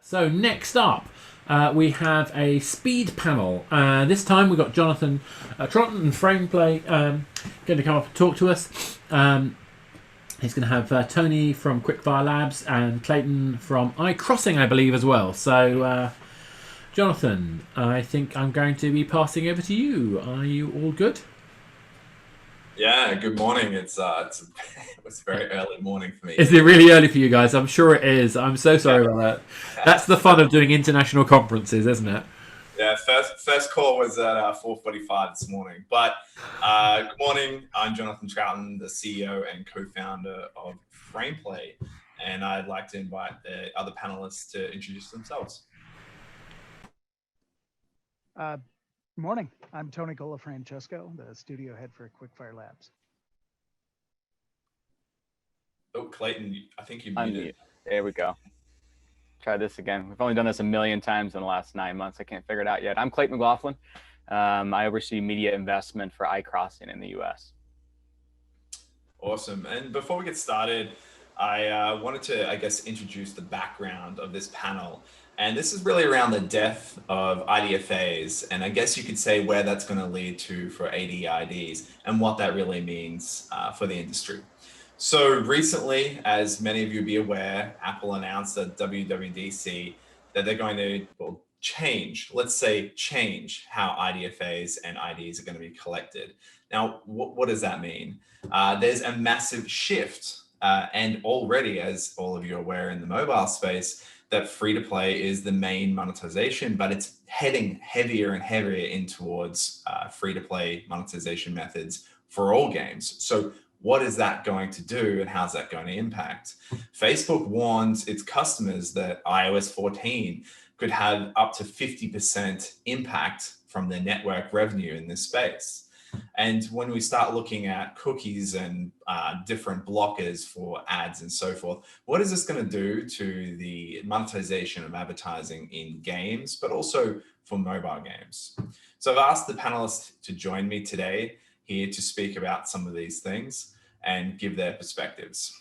So next up, we have a speed panel. This time we've got Jonathon, Troughton and Frameplay going to come up and talk to us. He's going to have Tony from QuickFireLabs and Clayton from iCrossing, I believe, as well. So, Jonathon, I think I'm going to be passing over to you. Are you all good? Yeah, good morning. It's it's a very early morning for me. Is it really early for you guys? I'm sure it is. I'm so sorry about that. That's the fun of doing international conferences, isn't it? Yeah, first call was at 4:45 this morning. But good morning. I'm Jonathon Troughton, the CEO and co-founder of Frameplay, and I'd like to invite the other panelists to introduce themselves. Morning. I'm Tony Colafrancesco, the studio head for QuickFireLabs. Oh, Clayton, I think you Unmute. muted. There we go. Try this again. We've only done this a million times in the last 9 months. I can't figure it out yet. I'm Clayton McLaughlin. I oversee media investment for iCrossing in the US. Awesome. And before we get started, I wanted to, introduce the background of this panel. And this is really around the death of IDFAs, and I guess you could say where that's going to lead to for ADIDs and what that really means for the industry. So recently, as many of you will be aware, Apple announced at WWDC that they're going to change how IDFAs and IDs are going to be collected. Now, what does that mean? There's a massive shift, and already, as all of you are aware in the mobile space, that free-to-play is the main monetization, but it's heading heavier and heavier in towards free-to-play monetization methods for all games. So what is that going to do, and how's that going to impact? Facebook warns its customers that iOS 14 could have up to 50% impact from their network revenue in this space. And when we start looking at cookies and different blockers for ads and so forth, what is this going to do to the monetization of advertising in games, but also for mobile games? So I've asked the panelists to join me today here to speak about some of these things and give their perspectives.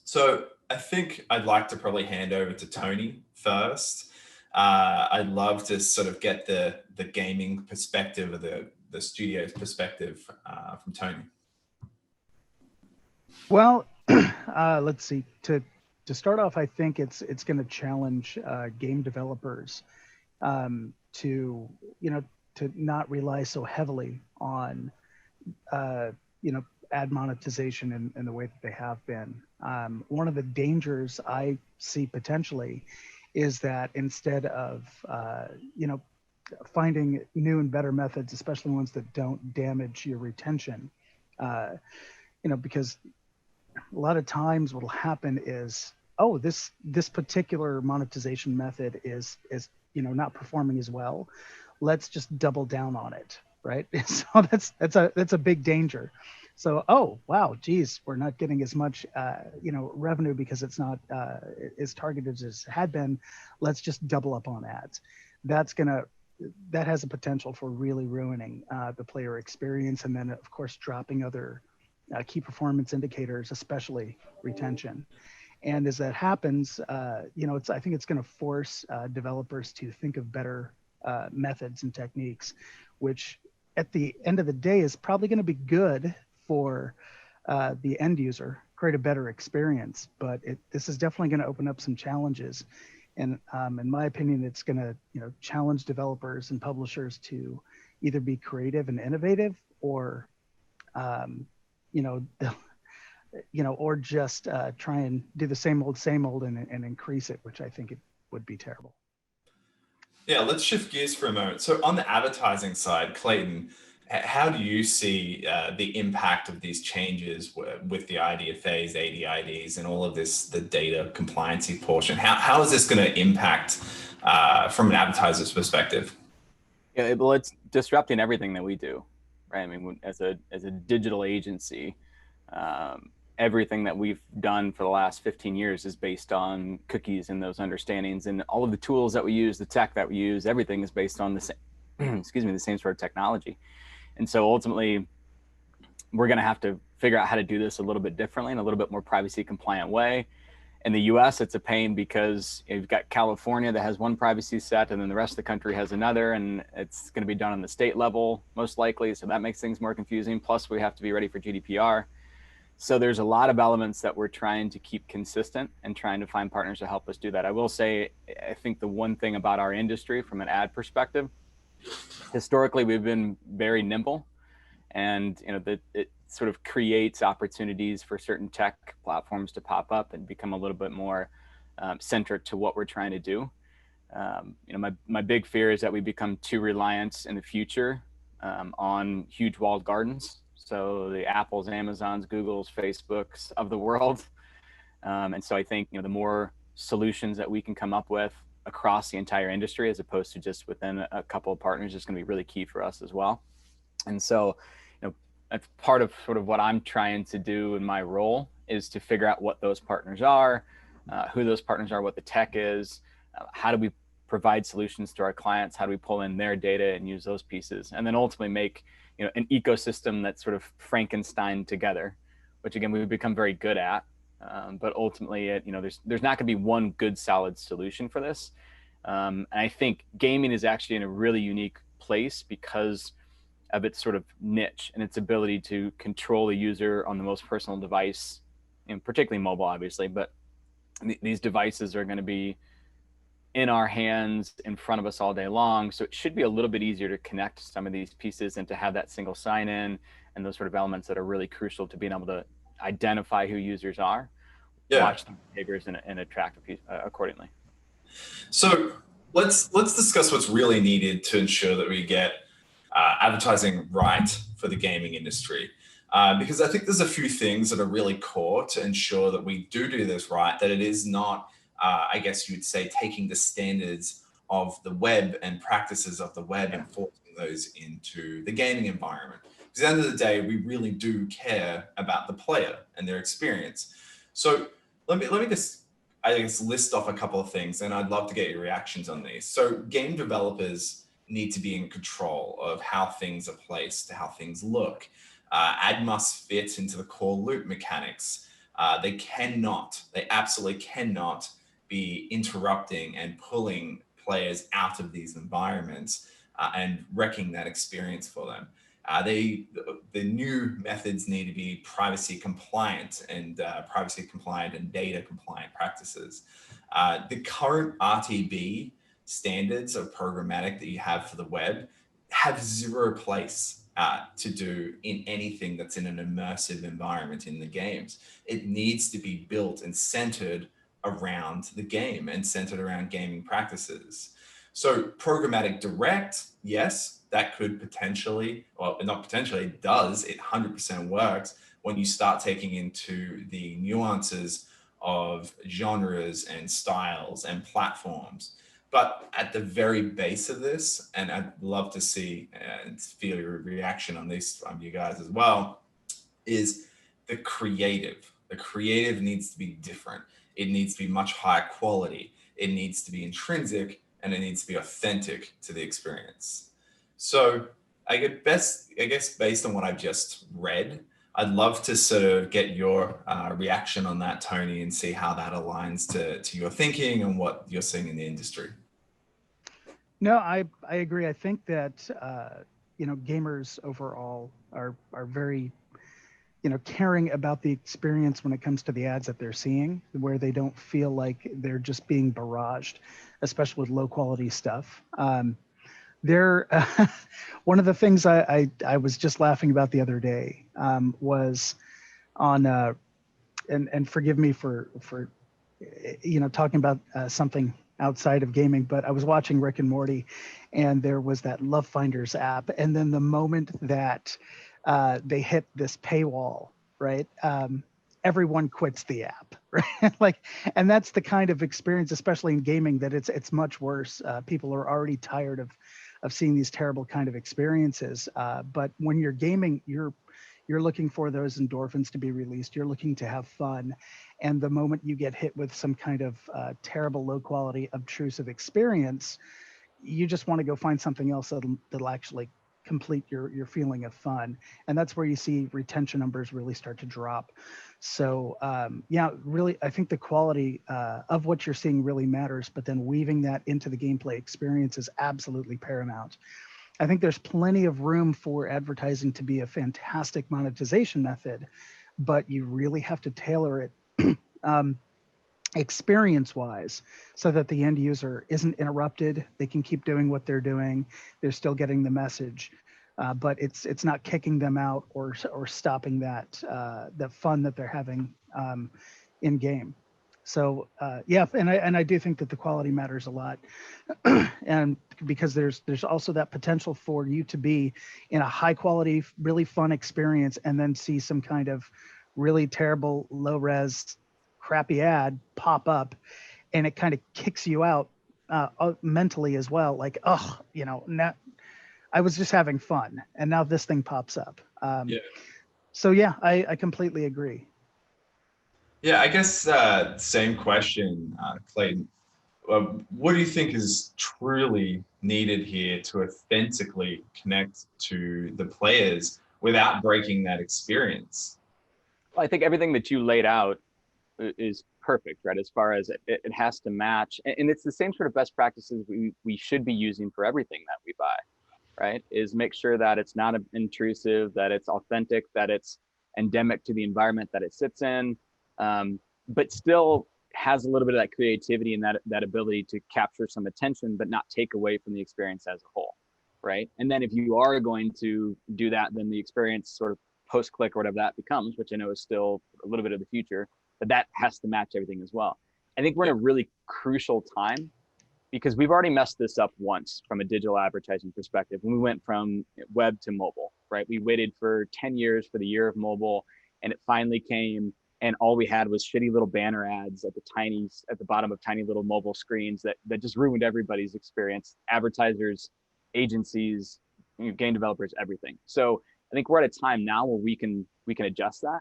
So I think I'd like to probably hand over to Tony first. I'd love to sort of get the gaming perspective of the studio's perspective from Tony. Well, let's see. To start off, I think it's going to challenge game developers to not rely so heavily on ad monetization in the way that they have been. One of the dangers I see potentially is that instead of finding new and better methods, especially ones that don't damage your retention, because a lot of times what will happen is, oh, this particular monetization method is not performing as well. Let's just double down on it, right? So that's a big danger. So, oh wow, geez, we're not getting as much revenue because it's not as targeted as it had been. Let's just double up on ads. That has a potential for really ruining the player experience, and then of course dropping other key performance indicators, especially retention. And as that happens, I think it's going to force developers to think of better methods and techniques, which at the end of the day is probably going to be good for the end user, create a better experience. But this is definitely going to open up some challenges. And in my opinion, it's going to challenge developers and publishers to either be creative and innovative, or or just try and do the same old and increase it, which I think it would be terrible. Yeah, let's shift gears for a moment. So on the advertising side, Clayton, how do you see the impact of these changes with the IDFAs, ADIDs, and all of this, the data compliancy portion? How is this going to impact from an advertiser's perspective? Yeah, well, it's disrupting everything that we do, right? I mean, as a digital agency, everything that we've done for the last 15 years is based on cookies and those understandings, and all of the tools that we use, the tech that we use, everything is based on the same, the same sort of technology. And so ultimately, we're going to have to figure out how to do this a little bit differently, in a little bit more privacy compliant way. In the US, it's a pain because you've got California that has one privacy set, and then the rest of the country has another, and it's going to be done on the state level, most likely. So that makes things more confusing. Plus, we have to be ready for GDPR. So there's a lot of elements that we're trying to keep consistent and trying to find partners to help us do that. I will say, I think the one thing about our industry from an ad perspective, historically, we've been very nimble, and it sort of creates opportunities for certain tech platforms to pop up and become a little bit more centric to what we're trying to do. My big fear is that we become too reliant in the future on huge walled gardens. So the Apples, Amazons, Googles, Facebooks of the world. And so I think, the more solutions that we can come up with across the entire industry, as opposed to just within a couple of partners, is going to be really key for us as well. And so, that's part of sort of what I'm trying to do in my role, is to figure out what those partners are, who those partners are, what the tech is, how do we provide solutions to our clients, how do we pull in their data and use those pieces, and then ultimately make an ecosystem that's sort of Frankenstein together, which again we've become very good at. But ultimately, there's not going to be one good solid solution for this. And I think gaming is actually in a really unique place because of its sort of niche and its ability to control the user on the most personal device, and particularly mobile, obviously. But these devices are going to be in our hands, in front of us all day long. So it should be a little bit easier to connect some of these pieces and to have that single sign-in and those sort of elements that are really crucial to being able to identify who users are, watch their behaviors, and attract accordingly. So let's discuss what's really needed to ensure that we get advertising right for the gaming industry. Because I think there's a few things that are really core to ensure that we do this right, that it is not, I guess you'd say, taking the standards of the web and practices of the web and forcing those into the gaming environment. Because at the end of the day, we really do care about the player and their experience. So let me just, I guess, list off a couple of things, and I'd love to get your reactions on these. So game developers need to be in control of how things are placed, how things look. Ad must fit into the core loop mechanics. They absolutely cannot be interrupting and pulling players out of these environments and wrecking that experience for them. The new methods need to be privacy compliant and data compliant practices. The current RTB standards of programmatic that you have for the web have zero place to do in anything that's in an immersive environment in the games. It needs to be built and centered around the game and centered around gaming practices. So programmatic direct, yes, that could potentially, well, not potentially, it does, it 100% works when you start taking into the nuances of genres and styles and platforms. But at the very base of this, and I'd love to see and feel your reaction on this from you guys as well, is the creative. The creative needs to be different. It needs to be much higher quality. It needs to be intrinsic, and it needs to be authentic to the experience. So I guess based on what I've just read, I'd love to sort of get your reaction on that, Tony, and see how that aligns to your thinking and what you're seeing in the industry. No, I agree. I think that gamers overall are very caring about the experience when it comes to the ads that they're seeing, where they don't feel like they're just being barraged, especially with low quality stuff. One of the things I was just laughing about the other day was on and forgive me for talking about something outside of gaming, but I was watching Rick and Morty, and there was that Love Finders app, and then the moment that they hit this paywall, right? Everyone quits the app, right? And that's the kind of experience, especially in gaming, that it's much worse. People are already tired of seeing these terrible kind of experiences. But when you're gaming, you're looking for those endorphins to be released. You're looking to have fun. And the moment you get hit with some kind of terrible, low quality, obtrusive experience, you just want to go find something else that'll actually complete your feeling of fun. And that's where you see retention numbers really start to drop. So yeah, really, I think the quality of what you're seeing really matters, but then weaving that into the gameplay experience is absolutely paramount. I think there's plenty of room for advertising to be a fantastic monetization method, but you really have to tailor it experience-wise so that the end user isn't interrupted. They can keep doing what they're doing. They're still getting the message, but it's not kicking them out or stopping that fun that they're having in game. So yeah, and I do think that the quality matters a lot, and because there's also that potential for you to be in a high quality, really fun experience, and then see some kind of really terrible, low res, crappy ad pop up, and it kind of kicks you out mentally as well. Like, oh, you know, now I was just having fun, and now this thing pops up. Yeah. So yeah, I completely agree. Yeah, I guess same question, Clayton. What do you think is truly needed here to authentically connect to the players without breaking that experience? Well, I think everything that you laid out is perfect, right? As far as it has to match, and it's the same sort of best practices we should be using for everything that we buy, right? Is make sure that it's not intrusive, that it's authentic, that it's endemic to the environment that it sits in, but still has a little bit of that creativity and that ability to capture some attention, but not take away from the experience as a whole, right? And then if you are going to do that, then the experience sort of post-click or whatever that becomes, which I know is still a little bit of the future, but that has to match everything as well. I think we're in a really crucial time because we've already messed this up once from a digital advertising perspective. When we went from web to mobile, right? We waited for 10 years for the year of mobile, and it finally came, and all we had was shitty little banner ads at the bottom of tiny little mobile screens that just ruined everybody's experience. Advertisers, agencies, game developers, everything. So I think we're at a time now where we can adjust that.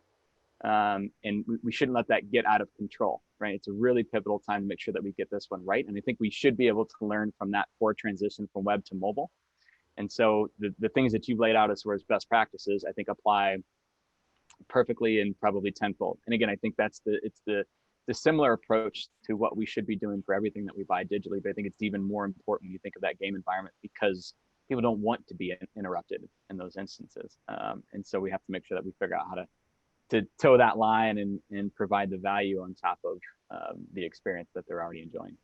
And we shouldn't let that get out of control, right? It's a really pivotal time to make sure that we get this one right. And I think we should be able to learn from that for transition from web to mobile. And so the things that you've laid out as far as best practices, I think apply perfectly and probably tenfold. And again, I think it's the similar approach to what we should be doing for everything that we buy digitally. But I think it's even more important when you think of that game environment because people don't want to be interrupted in those instances. And so we have to make sure that we figure out how to toe that line and provide the value on top of the experience that they're already enjoying.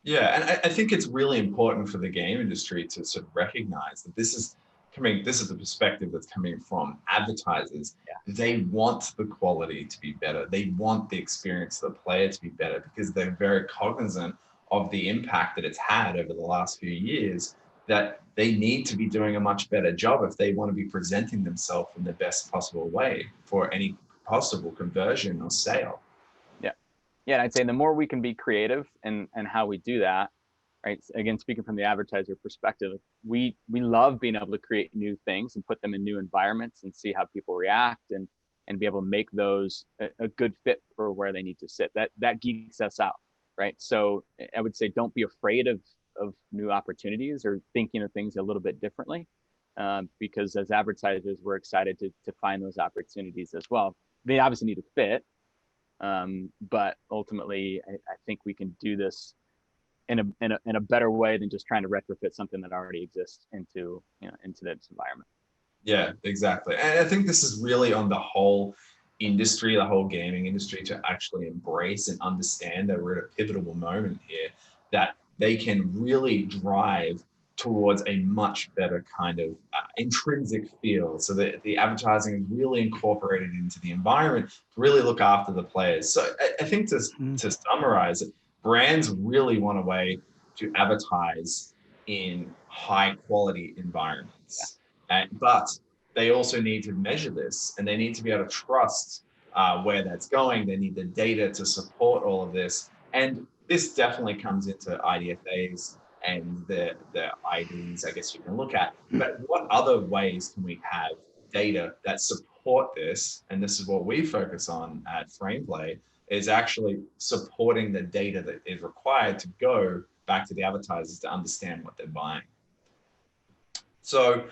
Yeah, and I think it's really important for the game industry to sort of recognize that this is the perspective that's coming from advertisers. Yeah. They want the quality to be better. They want the experience of the player to be better because they're very cognizant of the impact that it's had over the last few years, that they need to be doing a much better job if they want to be presenting themselves in the best possible way for any possible conversion or sale. Yeah, and I'd say the more we can be creative and how we do that, right? Again, speaking from the advertiser perspective, we love being able to create new things and put them in new environments and see how people react and be able to make those a good fit for where they need to sit. That geeks us out, right? So I would say don't be afraid of new opportunities or thinking of things a little bit differently, because as advertisers, we're excited to find those opportunities as well. They obviously need to fit, but ultimately, I think we can do this in a better way than just trying to retrofit something that already exists into this environment. Yeah, exactly. And I think this is really on the whole industry, the whole gaming industry, to actually embrace and understand that we're at a pivotal moment here, that they can really drive towards a much better kind of intrinsic feel, so that the advertising is really incorporated into the environment to really look after the players. So I think to summarize it, brands really want a way to advertise in high quality environments. But they also need to measure this, and they need to be able to trust where that's going. They need the data to support all of this. And this definitely comes into IDFAs and the IDs, I guess you can look at. But what other ways can we have data that support this? And this is what we focus on at Frameplay, is actually supporting the data that is required to go back to the advertisers to understand what they're buying. So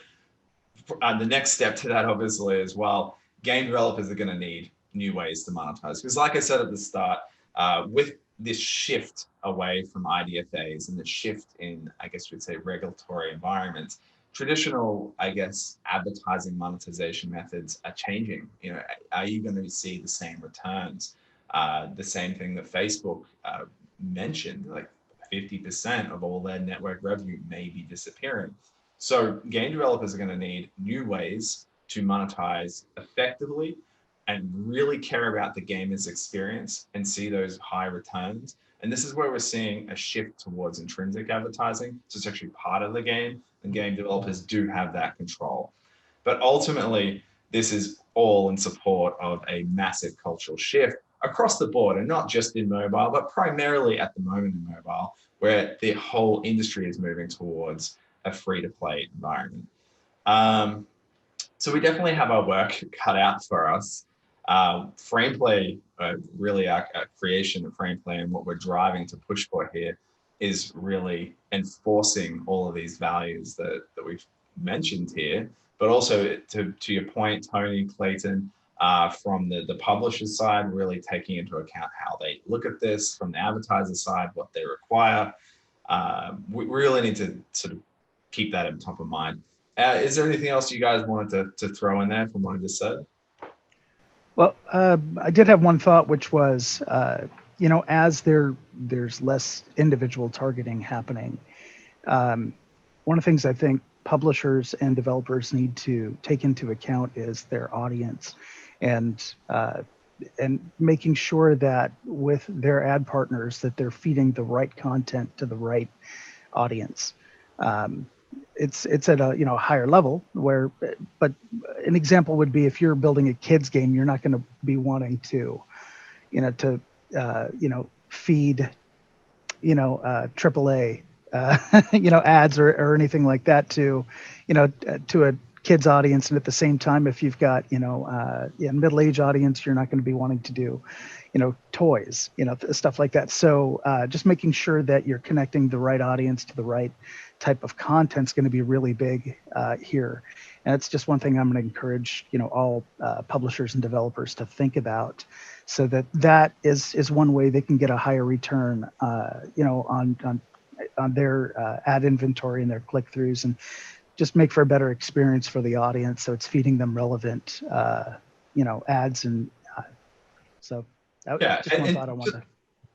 the next step to that, obviously, as well, game developers are going to need new ways to monetize. Because, like I said at the start, with this shift away from IDFAs and the shift in, I guess we'd say, regulatory environments, traditional, I guess, advertising monetization methods are changing. You know, are you going to see the same returns? The same thing that Facebook mentioned, like 50% of all their network revenue may be disappearing. So game developers are going to need new ways to monetize effectively and really care about the gamer's experience and see those high returns. And this is where we're seeing a shift towards intrinsic advertising. So it's actually part of the game, and game developers do have that control. But ultimately, this is all in support of a massive cultural shift across the board, and not just in mobile, but primarily at the moment in mobile, where the whole industry is moving towards a free-to-play environment. So we definitely have our work cut out for us. Frameplay, really our creation of Frameplay and what we're driving to push for here is really enforcing all of these values that we've mentioned here, but also to your point, Tony, Clayton, from the publisher's side, really taking into account how they look at this, from the advertiser side, what they require. We really need to sort of keep that in top of mind. Is there anything else you guys wanted to throw in there from what I just said? Well, I did have one thought, which was, you know, as there's less individual targeting happening, one of the things I think publishers and developers need to take into account is their audience, and making sure that with their ad partners that they're feeding the right content to the right audience. It's at a higher level where, but an example would be if you're building a kids game, you're not going to be wanting to feed AAA ads or anything like that to a kids audience, and at the same time, if you've got middle-aged audience, you're not going to be wanting to do toys, stuff like that. So just making sure that you're connecting the right audience to the right type of content is going to be really big here. And it's just one thing I'm going to encourage all publishers and developers to think about, so that is one way they can get a higher return on their ad inventory and their click-throughs, and just make for a better experience for the audience. So it's feeding them relevant ads, and so just one thought I wanted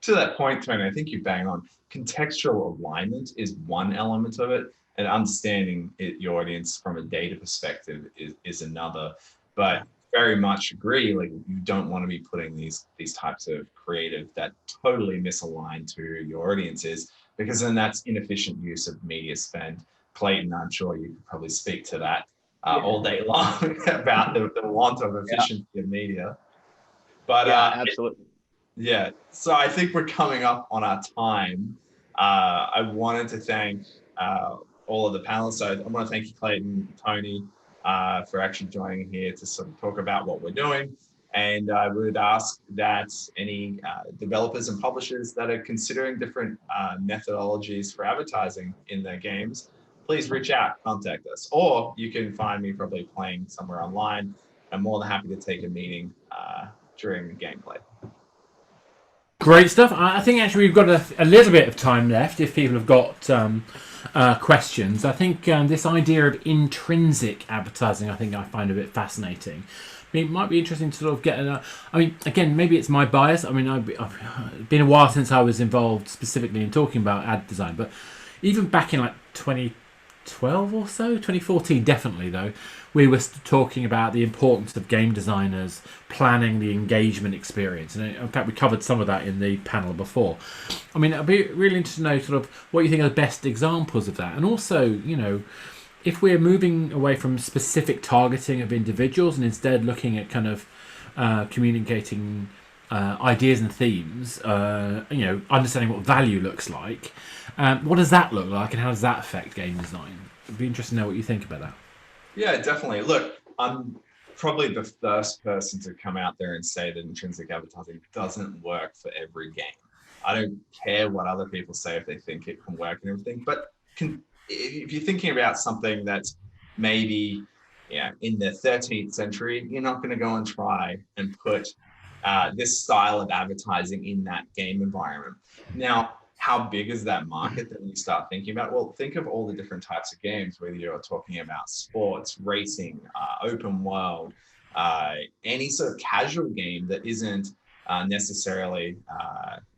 to that point, Tony, I think you bang on. Contextual alignment is one element of it, and understanding your audience from a data perspective is another. But very much agree, like you don't want to be putting these types of creative that totally misalign to your audiences, because then that's inefficient use of media spend. Clayton, I'm sure you could probably speak to that all day long about the want of efficiency of media. But absolutely. Yeah, so I think we're coming up on our time. I wanted to thank all of the panelists. So I want to thank you, Clayton, Tony, for actually joining here to sort of talk about what we're doing. And I would ask that any developers and publishers that are considering different methodologies for advertising in their games, please reach out, contact us. Or you can find me probably playing somewhere online. I'm more than happy to take a meeting during the gameplay. Great stuff. I think actually we've got a little bit of time left if people have got questions. I think this idea of intrinsic advertising, I find a bit fascinating. I mean, it might be interesting to sort of get again, maybe it's my bias. I mean, I've been a while since I was involved specifically in talking about ad design, but even back in like 2012 or so, 2014 definitely though, we were talking about the importance of game designers planning the engagement experience. And in fact, we covered some of that in the panel before. I mean, I'd be really interested to know sort of what you think are the best examples of that. And also, if we're moving away from specific targeting of individuals and instead looking at kind of communicating ideas and themes, understanding what value looks like, what does that look like and how does that affect game design? It'd be interesting to know what you think about that. Yeah, definitely. Look, I'm probably the first person to come out there and say that intrinsic advertising doesn't work for every game. I don't care what other people say if they think it can work and everything, but if you're thinking about something that's maybe in the 13th century, you're not going to go and try and put this style of advertising in that game environment. Now, how big is that market that you start thinking about? Well, think of all the different types of games, whether you're talking about sports, racing, open world, any sort of casual game that isn't necessarily,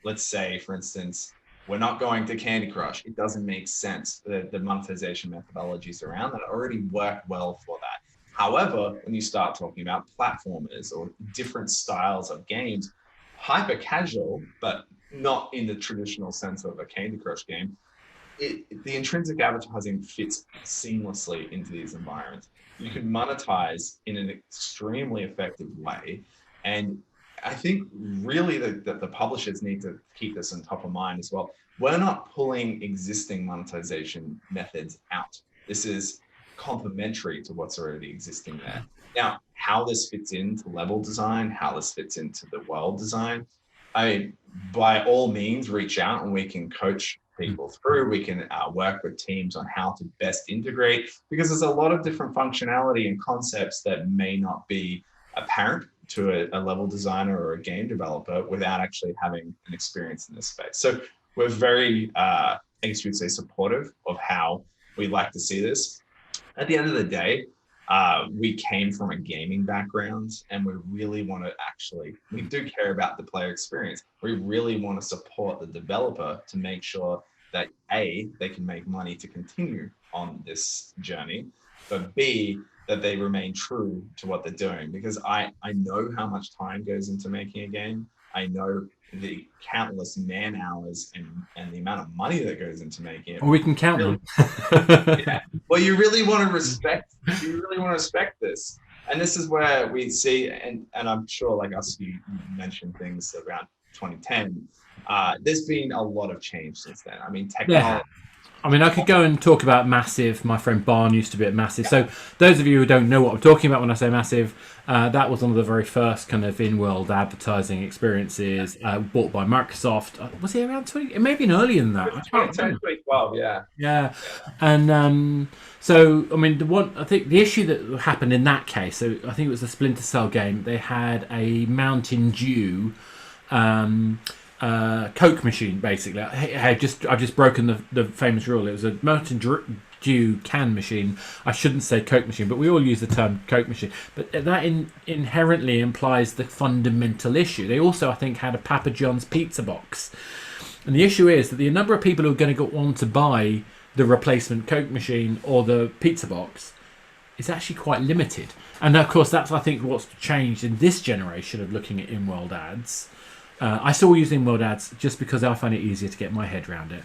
let's say, for instance, we're not going to Candy Crush. It doesn't make sense. The monetization methodologies around that already work well for that. However, when you start talking about platformers or different styles of games, hyper casual, but not in the traditional sense of a Candy Crush game, the intrinsic advertising fits seamlessly into these environments. You can monetize in an extremely effective way. And I think really that the publishers need to keep this on top of mind as well. We're not pulling existing monetization methods out. This is complementary to what's already existing there. Now, how this fits into level design, how this fits into the world design, by all means, reach out and we can coach people through. We can work with teams on how to best integrate, because there's a lot of different functionality and concepts that may not be apparent to a level designer or a game developer without actually having an experience in this space. So we're very, I guess we'd say, supportive of how we'd like to see this. At the end of the day, we came from a gaming background, and we really want to we do care about the player experience. We really want to support the developer to make sure that A, they can make money to continue on this journey, but B, that they remain true to what they're doing. Because I know how much time goes into making a game. I know the countless man hours and the amount of money that goes into making it. Or we can count them. Yeah. Well, you really want to respect this. And this is where we see, and I'm sure like us, you mentioned things around 2010. There's been a lot of change since then. I mean, technology. Yeah. I mean, I could go and talk about Massive. My friend Barn used to be at Massive. So those of you who don't know what I'm talking about when I say Massive, that was one of the very first kind of in-world advertising experiences bought by Microsoft. Was it around 20? It may have been earlier than that. 2010, 2012, yeah. Yeah. And so, I mean, I think the issue that happened in that case, so I think it was a Splinter Cell game. They had a Mountain Dew Coke machine, basically. I've just broken the famous rule. It was a Mountain Dew can machine. I shouldn't say Coke machine, but we all use the term Coke machine. But that inherently implies the fundamental issue. They also, I think, had a Papa John's pizza box. And the issue is that the number of people who are going to want to buy the replacement Coke machine or the pizza box is actually quite limited. And of course, that's, I think, what's changed in this generation of looking at in-world ads. I still use in-world ads just because I find it easier to get my head around it.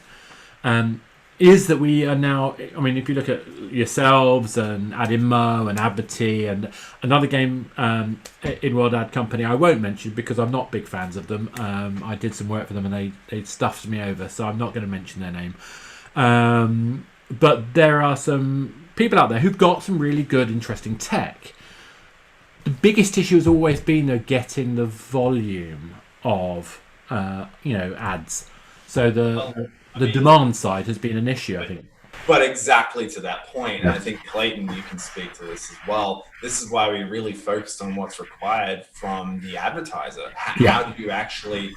Is that we are now, I mean, if you look at yourselves and Adimo and Abity and another game in-world ad company I won't mention because I'm not big fans of them. I did some work for them and they stuffed me over, so I'm not going to mention their name. But there are some people out there who've got some really good, interesting tech. The biggest issue has always been, though, getting the volume of ads. So the demand side has been an issue, I think. But exactly to that point, and I think Clayton, you can speak to this as well. This is why we really focused on what's required from the advertiser. How do you actually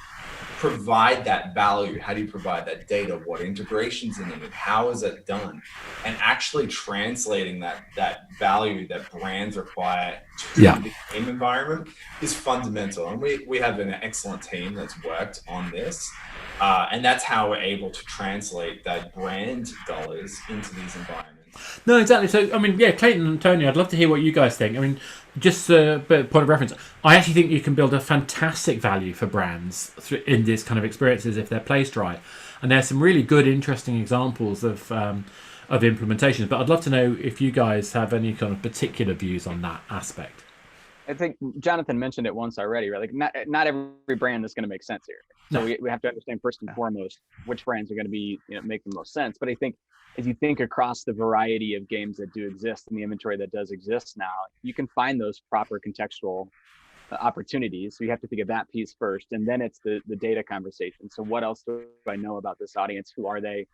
provide that value? How do you provide that data? What integrations in it? How is it done? And actually translating that value that brands require to the game environment is fundamental. And we have an excellent team that's worked on this. And that's how we're able to translate that brand dollars into these environments. No, exactly. So, I mean, Clayton and Tony, I'd love to hear what you guys think. I mean, just a bit of point of reference, I actually think you can build a fantastic value for brands in this kind of experiences if they're placed right. And there's some really good, interesting examples of implementations. But I'd love to know if you guys have any kind of particular views on that aspect. I think Jonathon mentioned it once already, right? Like not every brand is going to make sense here. So we have to understand first and foremost which brands are going to be make the most sense. But I think as you think across the variety of games that do exist and the inventory that does exist now, you can find those proper contextual opportunities. So you have to think of that piece first, and then it's the data conversation. So what else do I know about this audience? Who are they?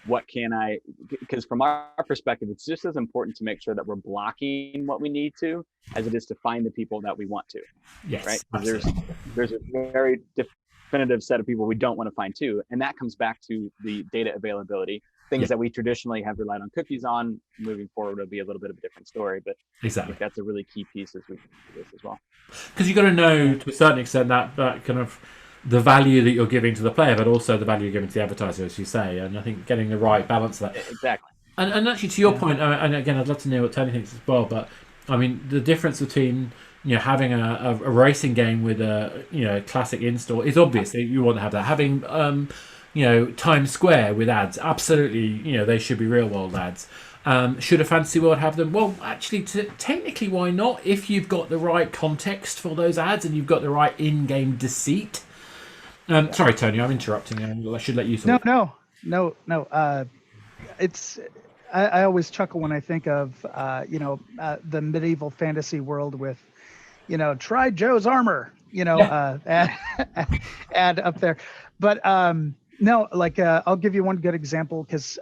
what can I, because from our perspective, it's just as important to make sure that we're blocking what we need to as it is to find the people that we want to. Yes, right? absolutely. There's a very definitive set of people we don't want to find too. And that comes back to the data availability, things that we traditionally have relied on cookies on. Moving forward, it'll be a little bit of a different story, but Exactly. I think that's a really key piece as we do this as well. Because you've got to know to a certain extent that kind of the value that you're giving to the player, but also the value you're giving to the advertiser, as you say. And I think getting the right balance of that. Exactly. And actually, to your point, and again, I'd love to know what Tony thinks as well. But I mean, the difference between having a racing game with a classic install is obvious. You want to have that. Having Times Square with ads, absolutely. They should be real world ads. Should a fantasy world have them? Well, actually, technically, why not? If you've got the right context for those ads and you've got the right in-game deceit. Sorry, Tony, I'm interrupting. I should let you talk. No. It's I always chuckle when I think of the medieval fantasy world with try Joe's armor ad up there, but no, like I'll give you one good example because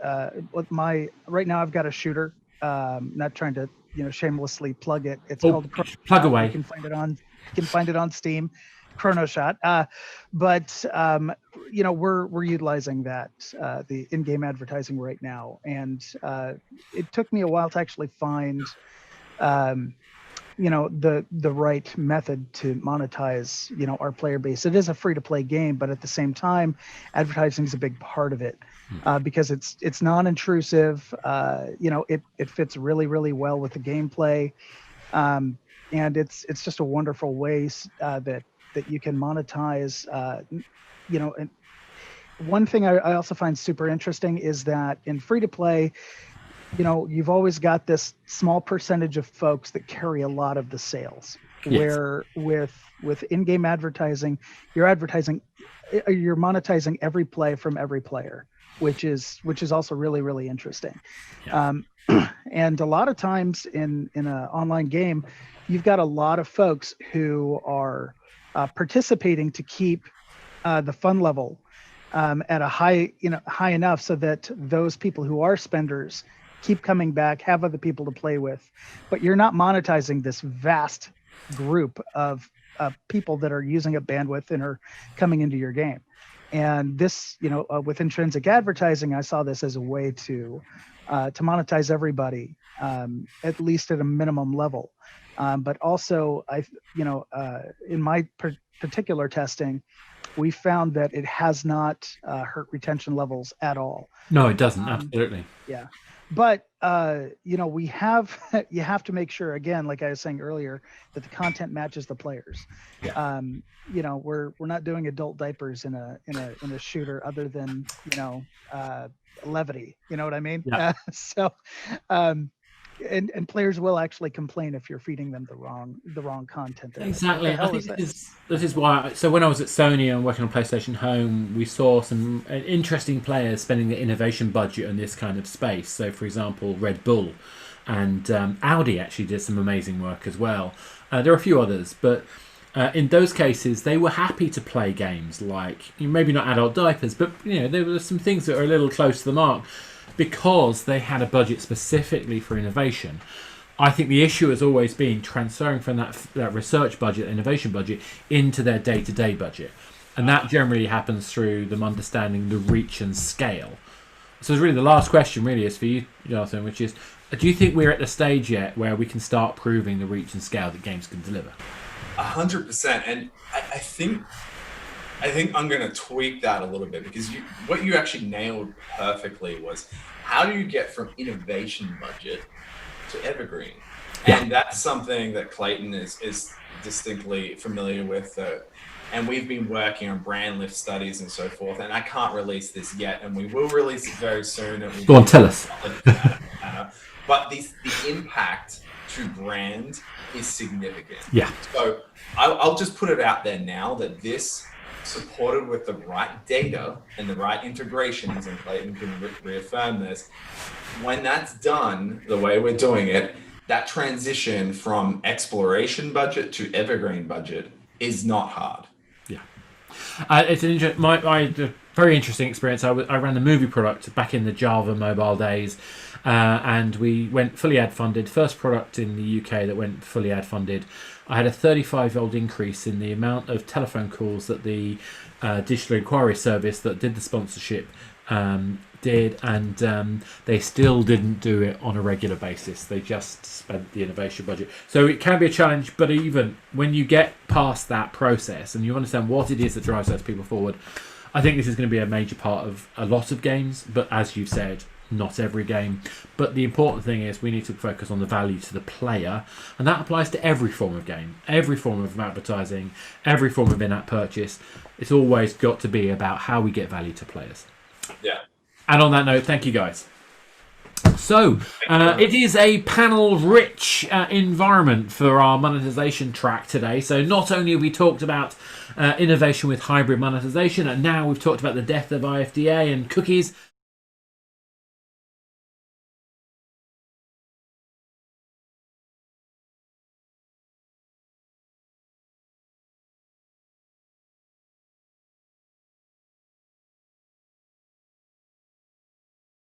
with right now I've got a shooter, not trying to shamelessly plug it. It's called plug away. You can find it on Steam. Chrono Shot, but we're utilizing that the in-game advertising right now, and it took me a while to actually find the right method to monetize our player base. It is a free-to-play game, but at the same time, advertising is a big part of it because it's non-intrusive. It fits really, really well with the gameplay, and it's just a wonderful way that you can monetize. And one thing I also find super interesting is that in free to play, you've always got this small percentage of folks that carry a lot of the sales. Yes. Where with in-game advertising, you're monetizing every play from every player, which is also really, really interesting. Yeah. And a lot of times in an online game, you've got a lot of folks who are participating to keep the fun level at a high enough so that those people who are spenders keep coming back, have other people to play with, but you're not monetizing this vast group of people that are using up bandwidth and are coming into your game. And this, with intrinsic advertising, I saw this as a way to monetize everybody, at least at a minimum level. But also, in my particular testing, we found that it has not hurt retention levels at all. No, it doesn't. Absolutely. Yeah. But, you have to make sure, again, like I was saying earlier, that the content matches the players. Yeah. We're not doing adult diapers in a shooter other than, levity. You know what I mean? Yeah. And players will actually complain if you're feeding them the wrong content. Exactly. I think this is why. So when I was at Sony and working on PlayStation Home, we saw some interesting players spending the innovation budget on this kind of space. So, for example, Red Bull and Audi actually did some amazing work as well. There are a few others, but in those cases, they were happy to play games like maybe not adult diapers, but there were some things that are a little close to the mark, because they had a budget specifically for innovation. I think the issue has always been transferring from that research budget, innovation budget, into their day-to-day budget. And that generally happens through them understanding the reach and scale. So really the last question really is for you, Jonathon, which is, do you think we're at the stage yet where we can start proving the reach and scale that games can deliver? 100%. And I think I'm going to tweak that a little bit, because what you actually nailed perfectly was, how do you get from innovation budget to Evergreen? Yeah. And that's something that Clayton is distinctly familiar with. And we've been working on brand lift studies and so forth. And I can't release this yet, and we will release it very soon. Go on, tell us. But the impact to brand is significant. Yeah. So I'll just put it out there now that this, supported with the right data and the right integrations, and Clayton can reaffirm this, when that's done the way we're doing it, that transition from exploration budget to evergreen budget is not hard. Yeah. It's an I had a very interesting experience. I ran the movie product back in the Java mobile days, and we went fully ad funded. First product in the UK that went fully ad funded. I had a 35-fold increase in the amount of telephone calls that the digital inquiry service that did the sponsorship did, and they still didn't do it on a regular basis. They just spent the innovation budget. So it can be a challenge, but even when you get past that process and you understand what it is that drives those people forward, I think this is going to be a major part of a lot of games, but as you said, not every game. But the important thing is we need to focus on the value to the player, and that applies to every form of game, every form of advertising, every form of in-app purchase. It's always got to be about how we get value to players. Yeah. And on that note, thank you guys. So, it is a panel-rich environment for our monetization track today. So not only have we talked about innovation with hybrid monetization, and now we've talked about the death of IDFA and cookies,